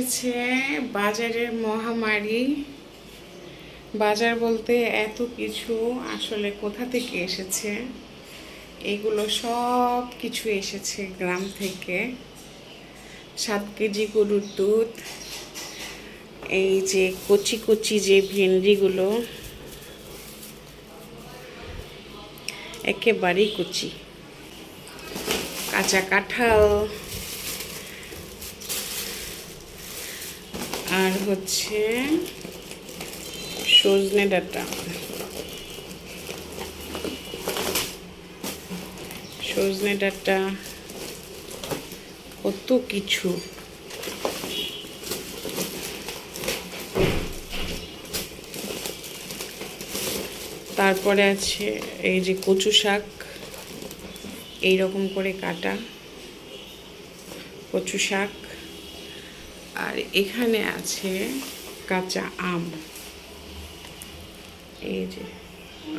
এসেছে বাজারের মহামারী। বাজার বলতে এত কিছু আসলে কোথা থেকে এসেছে, এগুলো সব কিছু এসেছে গ্রাম থেকে। 7 কেজি গরুর দুধ, এই যে কচি কচি যে ভেন্ডিগুলো একেবারেই কচি, কাঁচা কাঁঠাল, আর হচ্ছে সজনে ডাঁটা, কত কিছু। তারপরে আছে এই যে কচু শাক, এইরকম করে কাটা কচু শাক। আর এখানে আছে কাঁচা আম, এই যে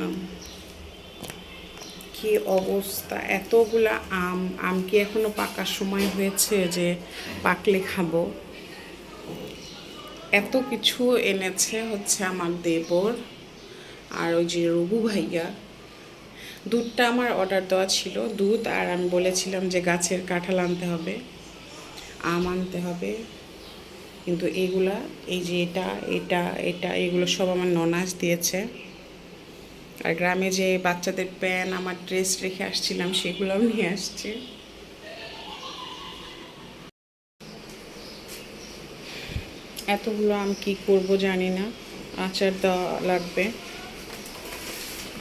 আম, কি অবস্থা! এতগুলা আম কি এখনো পাকার সময় হয়েছে যে পাকলে খাবো? এত কিছু এনেছে হচ্ছে আমার দেবর আর ওই যে রঘু ভাইয়া। দুধটা আমার অর্ডার দেওয়া ছিল, দুধ, আর আমি বলেছিলাম যে গাছের কাঁঠাল আনতে হবে, আম আনতে হবে। কিন্তু এগুলা, এই যে এটা এটা এটা এগুলো সব আমার ননাস দিয়েছে। আর গ্রামে যে বাচ্চাদের প্যান, আমার ড্রেস রেখে আসছিলাম, সেগুলোও নিয়ে আসছে। এতগুলো আম কি করব জানি না, আচার দেওয়া লাগবে।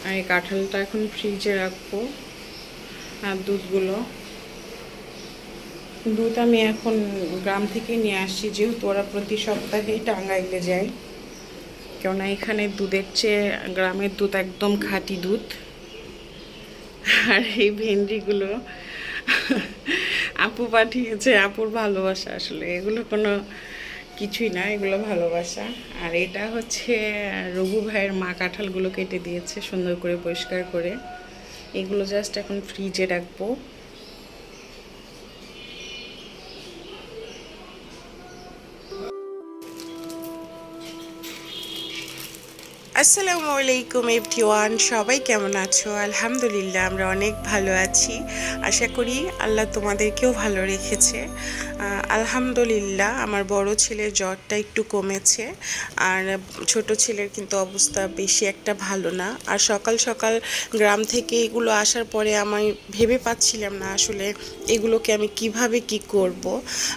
আর এই কাঁঠালটা এখন ফ্রিজে রাখবো। আর দুধ আমি এখন গ্রাম থেকে নিয়ে আসছি, যেহেতু ওরা প্রতি সপ্তাহেই টাঙ্গাইলে যায়। কেননা এখানে দুধের চেয়ে গ্রামের দুধ একদম খাঁটি দুধ। আর এই ভেন্ডিগুলো আপু পাঠিয়েছে, আপুর ভালোবাসা। আসলে এগুলো কোনো কিছুই না, এগুলো ভালোবাসা। আর এটা হচ্ছে রঘু ভাইয়ের মা কাঁঠালগুলো কেটে দিয়েছে সুন্দর করে পরিষ্কার করে। এগুলো জাস্ট এখন ফ্রিজে রাখবো। আসসালামু আলাইকুম এভরিওয়ান, সবাই কেমন আছো? আলহামদুলিল্লাহ, আমরা অনেক ভালো আছি। আশা করি আল্লাহ তোমাদেরকেও ভালো রেখেছে। আলহামদুলিল্লাহ, আমার বড় ছেলের জ্বরটা একটু কমেছে, আর ছোট ছেলের কিন্তু অবস্থা বেশি একটা ভালো না। আর সকাল সকাল গ্রাম থেকে এগুলো আসার পরে আমি ভেবে পাচ্ছিলাম না আসলে এগুলোকে আমি কিভাবে কি করব।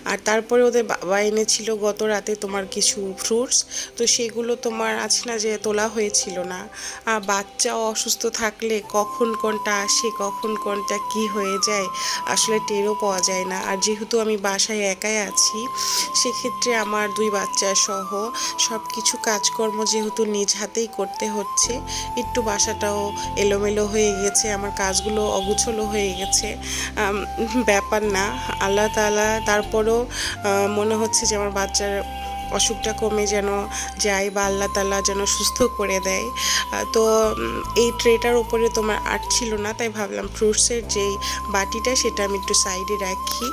আর তারপরে ওদের বাবা এনেছিল গত রাতে তোমার কিছু ফ্রুটস, তো সেগুলো তোমার আছে না যে তোলা হয়েছিল না। বাচ্চাও অসুস্থ থাকলে কখন কোনটা আসে, কখন কোনটা কি হয়ে যায় আসলে টেরও পাওয়া যায় না। আর যেহেতু আমি বাসায় একাই আছি, সেক্ষেত্রে আমার 2 বাচ্চা সহ সব কিছু কাজকর্ম যেহেতু নিজ হাতেই করতে হচ্ছে, একটু বাসাটাও এলোমেলো হয়ে গেছে, আমার কাজগুলো অগুছলো হয়ে গেছে। ব্যাপার না, আল্লাহ তাআলা তারপরও মনে হচ্ছে যে আমার বাচ্চার অসুখটা কমে যেন যায়, বা আল্লাহ তাআলা যেন সুস্থ করে দেয়। তো এই ট্রেটার উপরে তোমার আট ছিল না, তাই ভাবলাম ফ্রুটসের যেই বাটিটা সেটা আমি একটু সাইডে রাখি।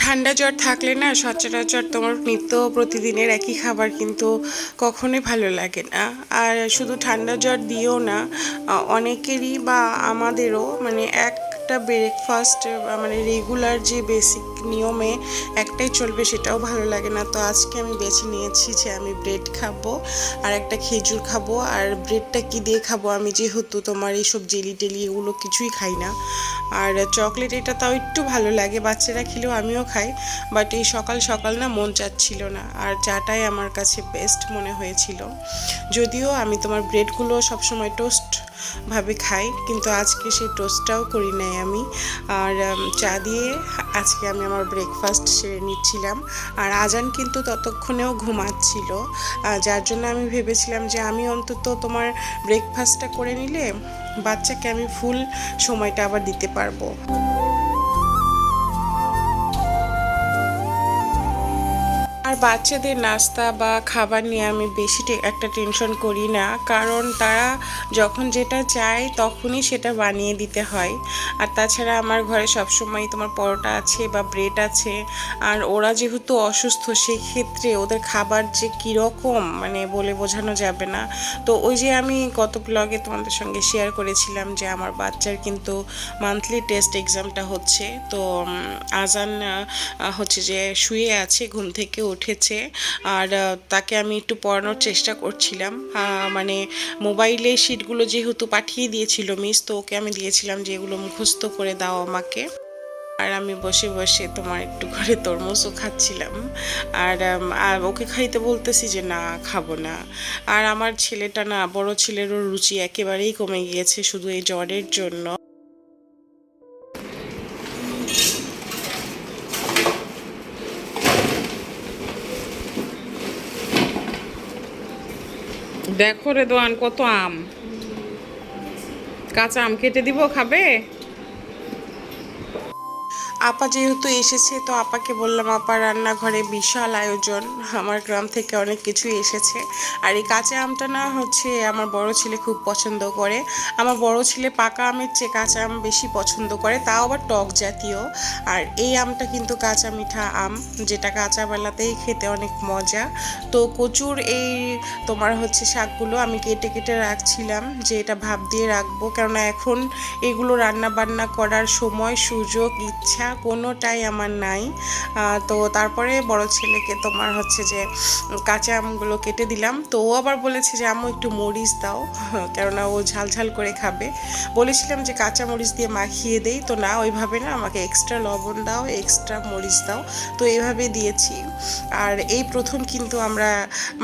ঠান্ডা জ্বর থাকলে না সচরাচর তোমার নিত্য প্রতিদিনের একই খাবার কিন্তু কখনোই ভালো লাগে না। আর শুধু ঠান্ডা জ্বর দিয়েও না, অনেকেরই বা আমাদেরও মানে একটা ব্রেকফাস্ট মানে রেগুলার যে বেসিক নিয়মে একটাই চলবে, সেটাও ভালো লাগে না। তো আজকে আমি বেছে নিয়েছি যে আমি ব্রেড খাবো আর একটা খেজুর খাবো। আর ব্রেডটা কি দিয়ে খাবো, আমি যেহেতু তোমার এইসব জেলি টেলি এগুলো কিছুই খাই না। আর চকলেট এটা তাও একটু ভালো লাগে, বাচ্চারা খেলেও আমিও খাই। বাট এই সকাল সকাল না মন চাচ্ছিল না, আর চাটাই আমার কাছে বেস্ট মনে হয়েছিল। যদিও আমি তোমার ব্রেডগুলো সবসময় টোস্ট ভাবে খাই, কিন্তু আজকে সেই টোস্টটাও করি নাই আমি। আর চা দিয়ে আজকে আমি আমার ব্রেকফাস্ট সেরে নিচ্ছিলাম। আর আজান কিন্তু ততক্ষণেও ঘুমাচ্ছিল, যার জন্য আমি ভেবেছিলাম যে আমি অন্তত তোমার ব্রেকফাস্টটা করে নিলে বাচ্চাকে আমি ফুল সময়টা আবার দিতে পারবো। বাচ্চাদের নাস্তা বা খাবার নিয়ে আমি বেশি একটা টেনশন করি না, কারণ তারা যখন যেটা চায় তখনই সেটা বানিয়ে দিতে হয়। আর তাছাড়া আমার ঘরে সবসময় তোমার পরোটা আছে বা ব্রেড আছে। আর ওরা যেহেতু অসুস্থ, সেক্ষেত্রে ওদের খাবার যে কীরকম মানে বলে বোঝানো যাবে না। তো ওই যে আমি গত ব্লগে তোমাদের সঙ্গে শেয়ার করেছিলাম যে আমার বাচ্চার কিন্তু মান্থলি টেস্ট এক্সামটা হচ্ছে। তো আজান হচ্ছে যে শুয়ে আছে, ঘুম থেকে উঠেছে। আর তাকে আমি একটু পড়ানোর চেষ্টা করছিলাম। মানে মোবাইলে শিটগুলো যেহেতু পাঠিয়ে দিয়েছিল মিস, তো ওকে আমি দিয়েছিলাম যে এগুলো মুখস্থ করে দাও আমাকে। আর আমি বসে বসে তোমার একটু করে তরমুজও খাচ্ছিলাম। আর ওকে খাইতে বলতেছি যে না, খাবো না। আর আমার ছেলেটা না, বড় ছেলেরও রুচি একেবারেই কমে গিয়েছে শুধু এই জ্বরের জন্য। দেখো রে দোয়ান, কত আম! কাঁচা আম কেটে দিব, খাবে? আপা যেহেতু এসেছে, তো আপাকে বললাম আপা রান্নাঘরে বিশাল আয়োজন, আমার গ্রাম থেকে অনেক কিছুই এসেছে। আর এই কাঁচা আমটা না হচ্ছে আমার বড় ছেলে খুব পছন্দ করে। আমার বড় ছেলে পাকা আমের চেয়ে কাঁচা আম বেশি পছন্দ করে, তাও আবার টক জাতীয়। আর এই আমটা কিন্তু কাঁচা মিঠা আম, যেটা কাঁচা বেলাতেই খেতে অনেক মজা। তো কচুর এই তোমার হচ্ছে শাকগুলো আমি কেটে কেটে রাখছিলাম, যে এটা ভাপ দিয়ে রাখবো, কেননা এখন এগুলো রান্না বান্না করার সময়, সুযোগ, ইচ্ছা কোনোটাই আমার নাই। তো তারপরে বড় ছেলেকে তোমার হচ্ছে যে কাঁচা আমগুলো কেটে দিলাম। তো ও আবার বলেছে যে আম্মু একটু মরিচ দাও, কেননা ও ঝাল ঝাল করে খাবে। বলেছিলাম যে কাঁচা মরিচ দিয়ে মাখিয়ে দেই, তো না, ওইভাবে না, আমাকে এক্সট্রা লবণ দাও, এক্সট্রা মরিচ দাও। তো এইভাবে দিয়েছি। আর এই প্রথম কিন্তু আমরা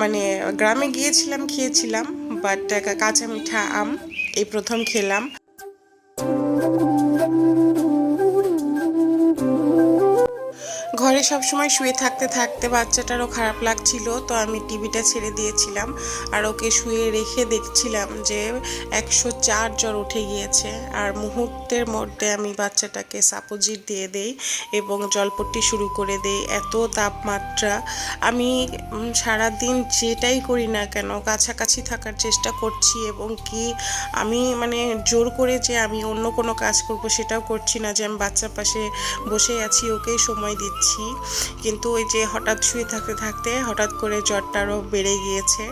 মানে গ্রামে গিয়েছিলাম, খেয়েছিলাম, বাট কাঁচা মিঠা আম এই প্রথম খেলাম। ঘরে সব সময় শুয়ে থাকতে থাকতে বাচ্চাটারও খারাপ লাগছিল, তো আমি টিভিটা ছেড়ে দিয়েছিলাম। আর ওকে শুয়ে রেখে দেখছিলাম যে 104 জ্বর উঠে গিয়েছে। আর মুহূর্তের মধ্যে আমি বাচ্চাটাকে সাপোজিট দিয়ে দেই এবং জলপট্টি শুরু করে দেই। এত তাপমাত্রা! আমি সারাদিন যেটাই করি না কেন কাছাকাছি থাকার চেষ্টা করছি, এবং কি আমি মানে জোর করে যে আমি অন্য কোনো কাজ করব সেটাও করছি না, যে আমি বাচ্চার পাশে বসে আছি, ওকেই সময় দিচ্ছি। কিন্তু ওই যে হঠাৎ শুয়ে থাকতে থাকতে হঠাৎ করে জ্বরটা আরও বেড়ে গিয়েছে।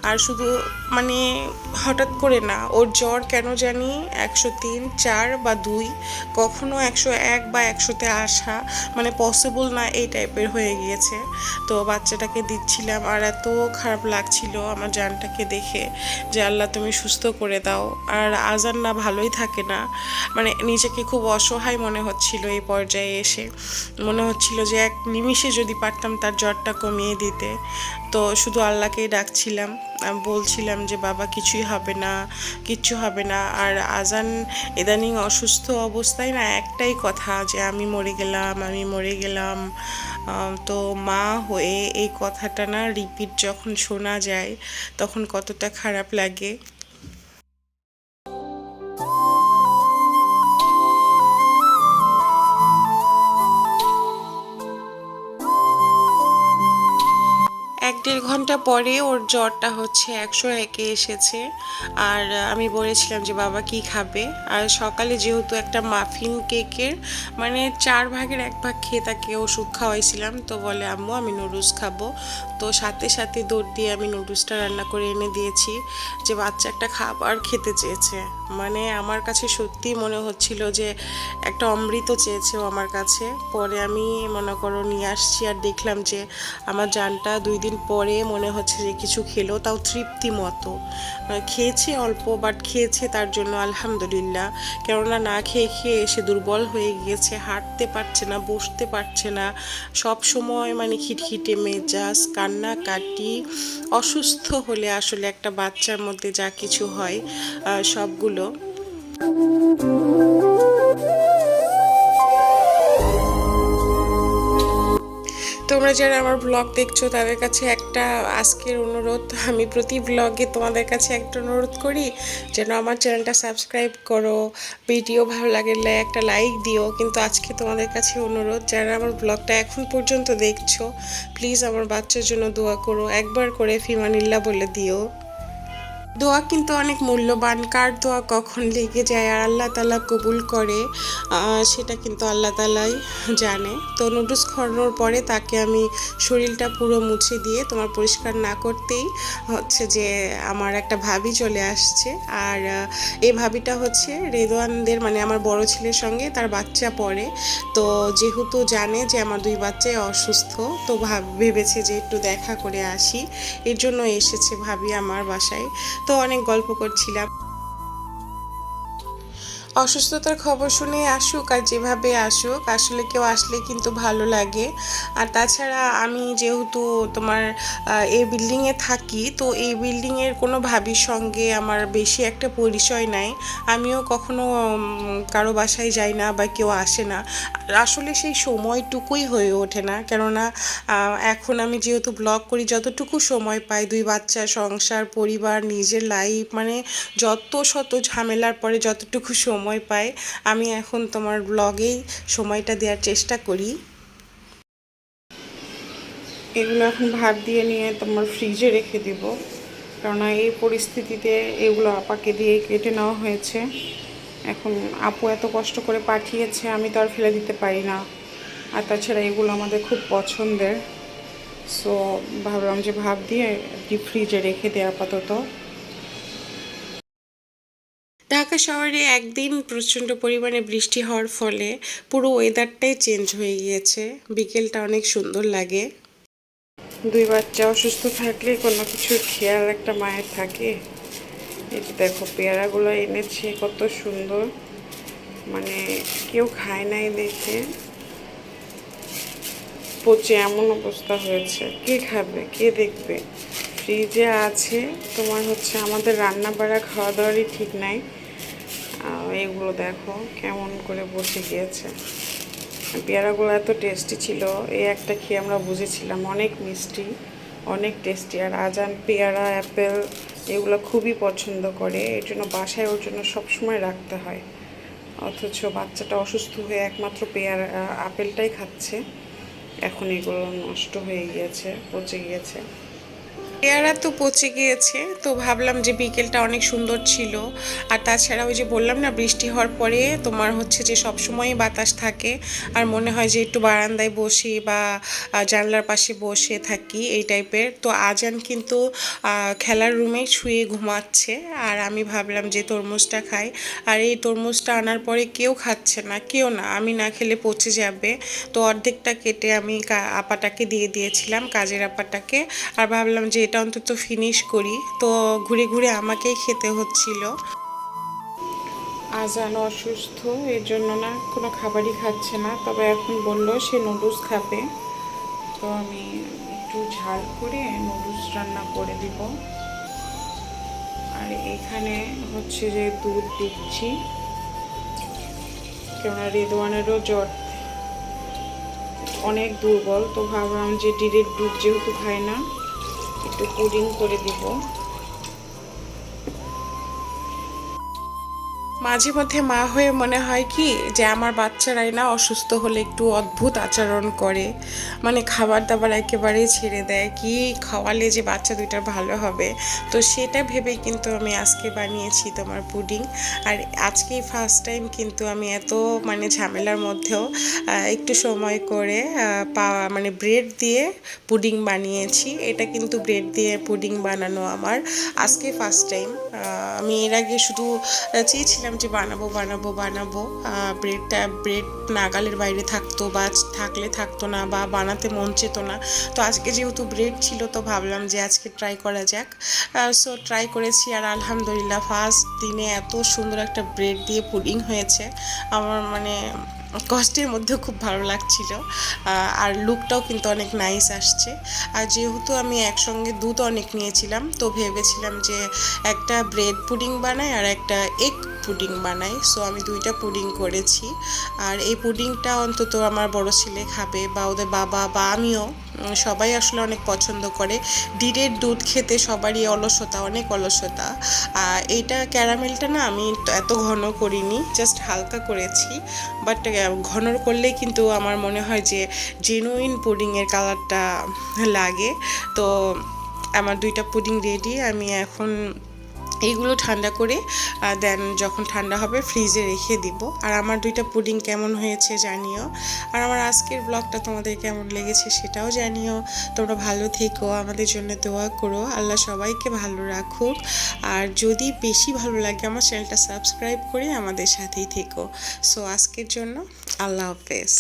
আর শুধু মানে হঠাৎ করে না, ওর জ্বর কেন জানি 103, 4 বা 2, কখনো 101 বা 100-তে আসা মানে পসিবল না, এই টাইপের হয়ে গিয়েছে। তো বাচ্চাটাকে দিচ্ছিলাম, আর এত খারাপ লাগছিল আমার জানটাকে দেখে, যে আল্লাহ তুমি সুস্থ করে দাও। আর আজান না ভালোই থাকে না, মানে নিজেকে খুব অসহায় মনে হচ্ছিল এই পর্যায়ে এসে। মনে হচ্ছিল যে এক নিমিষে যদি পারতাম তার জ্বরটা কমিয়ে দিতে। তো শুধু আল্লাহকেই ডাকছিলাম, বলছিলাম যে বাবা কিছুই হবে না, কিচ্ছু হবে না। আর আজান ইদানিং অসুস্থ অবস্থায় না একটাই কথা, যে আমি মরে গেলাম, আমি মরে গেলাম। তো মা হয়ে এই কথাটা না রিপিট যখন শোনা যায়, তখন কতটা খারাপ লাগে। এক দেড় ঘন্টা পরে ওর জ্বরটা হচ্ছে 101-এ এসেছে। আর আমি বলেছিলাম যে বাবা কি খাবে। আর সকালে যেহেতু একটা মাফিন কেকের মানে 4 ভাগের 1 ভাগ খেয়ে তাকে ওষুধ খাওয়াইছিলাম, তো বলে আম্মু আমি নুডলস খাবো। তো সাথে সাথে দৌড় দিয়ে আমি নুডলসটা রান্না করে এনে দিয়েছি, যে বাচ্চা একটা খাবার খেতে চেয়েছে। মানে আমার কাছে সত্যিই মনে হচ্ছিল যে একটা অমৃত চেয়েছে ও আমার কাছে। পরে আমি মনে করো নিয়ে আসছি, আর দেখলাম যে আমার জানটা 2 দিন পরে মনে হচ্ছে যে কিছু খেলো, তাও তৃপ্তি মতো খেয়েছে অল্প, বাট খেয়েছে, তার জন্য আলহামদুলিল্লাহ। কেননা না খেয়ে খেয়ে এসে দুর্বল হয়ে গিয়েছে, হাঁটতে পারছে না, বসতে পারছে না, সব সময় মানে খিটখিটে মেজাজ, কান্নাকাটি। অসুস্থ হলে আসলে একটা বাচ্চার মধ্যে যা কিছু হয় সবগুলো। তোমরা যারা আমার ব্লগ দেখছো তাদের কাছে একটা আজকের অনুরোধ, আমি প্রতি ব্লগে তোমাদের কাছে একটা অনুরোধ করি যেন আমার চ্যানেলটা সাবস্ক্রাইব করো, ভিডিও ভালো লাগলে একটা লাইক দিও। কিন্তু আজকে তোমাদের কাছে অনুরোধ, যারা আমার ব্লগটা এখন পর্যন্ত দেখছো প্লিজ আমার বাচ্চার জন্য দোয়া করো, একবার করে ফিমানিল্লাহ বলে দিও। দোয়া কিন্তু অনেক মূল্যবান, কার দোয়া কখন লেগে যায় আর আল্লাহ তাআলা কবুল করে সেটা কিন্তু আল্লাহ তাআলাই জানে। তো নুডলস খাওয়ানোর পরে তাকে আমি শরীরটা পুরো মুছে দিয়ে তোমার পরিষ্কার না করতেই হচ্ছে যে আমার একটা ভাবি চলে আসছে। আর এই ভাবিটা হচ্ছে রেদওয়ানদের মানে আমার বড় ছেলের সঙ্গে তার বাচ্চা পড়ে। তো যেহেতু জানে যে আমার দুই বাচ্চাই অসুস্থ, তো ভেবেছে যে একটু দেখা করে আসি, এর জন্য এসেছে ভাবি আমার বাসায়। তো অনেক গল্প করছিলাম। অসুস্থতার খবর শুনে আসুক আর যেভাবে আসুক, আসলে কেউ আসলে কিন্তু ভালো লাগে। আর তাছাড়া আমি যেহেতু তোমার এই বিল্ডিংয়ে থাকি, তো এই বিল্ডিংয়ের কোনো ভাবির সঙ্গে আমার বেশি একটা পরিচয় নাই। আমিও কখনো কারো বাসায় যাই না বা কেউ আসে না। আসলে সেই সময়টুকুই হয়ে ওঠে না, কেননা এখন আমি যেহেতু ব্লগ করি, যতটুকু সময় পাই দুই বাচ্চা, সংসার, পরিবার, নিজের লাইফ মানে যত শত ঝামেলার পরে যতটুকু সময় পাই আমি এখন তোমার ব্লগেই সময়টা দেওয়ার চেষ্টা করি। এগুলো এখন ভাত দিয়ে নিয়ে তোমার ফ্রিজে রেখে দিব, কেননা এই পরিস্থিতিতে এগুলো আপাকে দিয়ে কেটে নেওয়া হয়েছে। এখন আপু এত কষ্ট করে পাঠিয়েছে, আমি তো আর ফেলে দিতে পারি না। আর তাছাড়া এগুলো আমাদের খুব পছন্দের, সো ভাবলাম যে ভাত দিয়ে ডিপ ফ্রিজে রেখে দেয় আপাতত। ঢাকা শহরে একদিন প্রচণ্ড পরিমাণে বৃষ্টি হওয়ার ফলে পুরো ওয়েদারটাই চেঞ্জ হয়ে গিয়েছে, বিকেলটা অনেক সুন্দর লাগে। দুই বাচ্চা অসুস্থ থাকলে কোনো কিছুর খেয়াল একটা মায়ের থাকে। এই যে দেখো পেয়ারাগুলো এনেছে কত সুন্দর, মানে কেউ খায় নাই দেখে পচে এমন অবস্থা হয়েছে। কে খাবে, কে দেখবে? ফ্রিজে আছে তোমার হচ্ছে আমাদের রান্না বাড়া খাওয়া দাওয়ারই ঠিক নাই। এগুলো দেখো কেমন করে বসে গিয়েছে। পেয়ারাগুলো এত টেস্টি ছিল, এই একটা খেয়ে আমরা বুঝেছিলাম অনেক মিষ্টি, অনেক টেস্টি। আর আজান পেয়ারা, অ্যাপেল এগুলো খুবই পছন্দ করে, এর জন্য বাসায় ওর জন্য সবসময় রাখতে হয়। অথচ বাচ্চাটা অসুস্থ হয়ে একমাত্র পেয়ারা আপেলটাই খাচ্ছে। এখন এগুলো নষ্ট হয়ে গিয়েছে, পচে গিয়েছে। পেয়ারা তো পচে গিয়েছে, তো ভাবলাম যে বিকেলটা অনেক সুন্দর ছিল। আর তাছাড়া ওই যে বললাম না, বৃষ্টি হওয়ার পরে তোমার হচ্ছে যে সবসময়ই বাতাস থাকে আর মনে হয় যে একটু বারান্দায় বসি বা জানলার পাশে বসে থাকি এই টাইপের। তো আজান কিন্তু খেলার রুমেই শুয়ে ঘুমাচ্ছে আর আমি ভাবলাম যে তরমুজটা খাই। আর এই তরমুজটা আনার পরে কেউ খাচ্ছে না, কেউ না, আমি না খেলে পচে যাবে। তো অর্ধেকটা কেটে আমি আপাটাকে দিয়ে দিয়েছিলাম, কাজের আপাটাকে। আর ভাবলাম যে এটা অন্তত ফিনিশ করি, তো ঘুরে ঘুরে আমাকেই খেতে হচ্ছিল। আজান অসুস্থ, এর জন্য না কোনো খাবারই খাচ্ছে না, তবে এখন বললো সে নুডলস খাবে। তো আমি একটু ঝাল করে নুডলস রান্না করে দিব। আর এখানে হচ্ছে যে দুধ দিচ্ছি, কেননা রেদওয়ানেরও জ্বর অনেক দুর্বল। তো ভাবলাম যে ডিরেক্ট দুধ যেহেতু খায় না, একটু পুডিং করে দিব। মাঝে মধ্যে মা হয়ে মনে হয় কি যে আমার বাচ্চারাই না অসুস্থ হলে একটু অদ্ভুত আচরণ করে, মানে খাবার দাবার একেবারেই ছেড়ে দেয়, কি খাওয়ালে যে বাচ্চা দুইটার ভালো হবে। তো সেটা ভেবেই কিন্তু আমি আজকে বানিয়েছি তোমার পুডিং। আর আজকেই ফার্স্ট টাইম কিন্তু আমি এত মানে ঝামেলার মধ্যেও একটু সময় করে মানে ব্রেড দিয়ে পুডিং বানিয়েছি। এটা কিন্তু ব্রেড দিয়ে পুডিং বানানো আমার আজকে ফার্স্ট টাইম। আমি এর আগে শুধু চেয়েছিলাম যে বানাবো বানাবো বানাবো, ব্রেড নাগালের বাইরে থাকতো বা থাকলে থাকতো না বা বানাতে মন চেত না। তো আজকে যেহেতু ব্রেড ছিল তো ভাবলাম যে আজকে ট্রাই করা যাক। সো ট্রাই করেছি আর আলহামদুলিল্লাহ ফার্স্ট দিনে এত সুন্দর একটা ব্রেড দিয়ে পুডিং হয়েছে, আমার মানে কষ্টের মধ্যেও খুব ভালো লাগছিল। আর লুকটাও কিন্তু অনেক নাইস আসছে। আর যেহেতু আমি একসঙ্গে দুধ অনেক নিয়েছিলাম, তো ভেবেছিলাম যে একটা ব্রেড পুডিং বানাই আর একটা এগ পুডিং বানাই। সো আমি 2টা পুডিং করেছি। আর এই পুডিংটা অন্তত আমার বড় ছেলে খাবে বা ওদের বাবা বা আমিও সবাই আসলে অনেক পছন্দ করে। ডিরের দুধ খেতে সবারই অলসতা, অনেক অলসতা। আর এইটা ক্যারামেলটা না আমি এত ঘন করিনি, জাস্ট হালকা করেছি। বাট ঘন করলেই কিন্তু আমার মনে হয় যে জেনুইন পুডিংয়ের কালারটা লাগে। তো আমার 2টা পুডিং রেডি। আমি এখন এইগুলো ঠান্ডা করে দেন যখন ঠান্ডা হবে ফ্রিজে রেখে দিব। আর আমার 2টা পুডিং কেমন হয়েছে জানিও। আর আমার আজকের ব্লগটা তোমাদের কেমন লেগেছে সেটাও জানিও। তোমরা ভালো থেকো, আমাদের জন্য দোয়া করো, আল্লাহ সবাইকে ভালো রাখুক। আর যদি বেশি ভালো লাগে আমার চ্যানেলটা সাবস্ক্রাইব করে আমাদের সাথেই থেকো। সো আজকের জন্য আল্লাহ হাফেজ।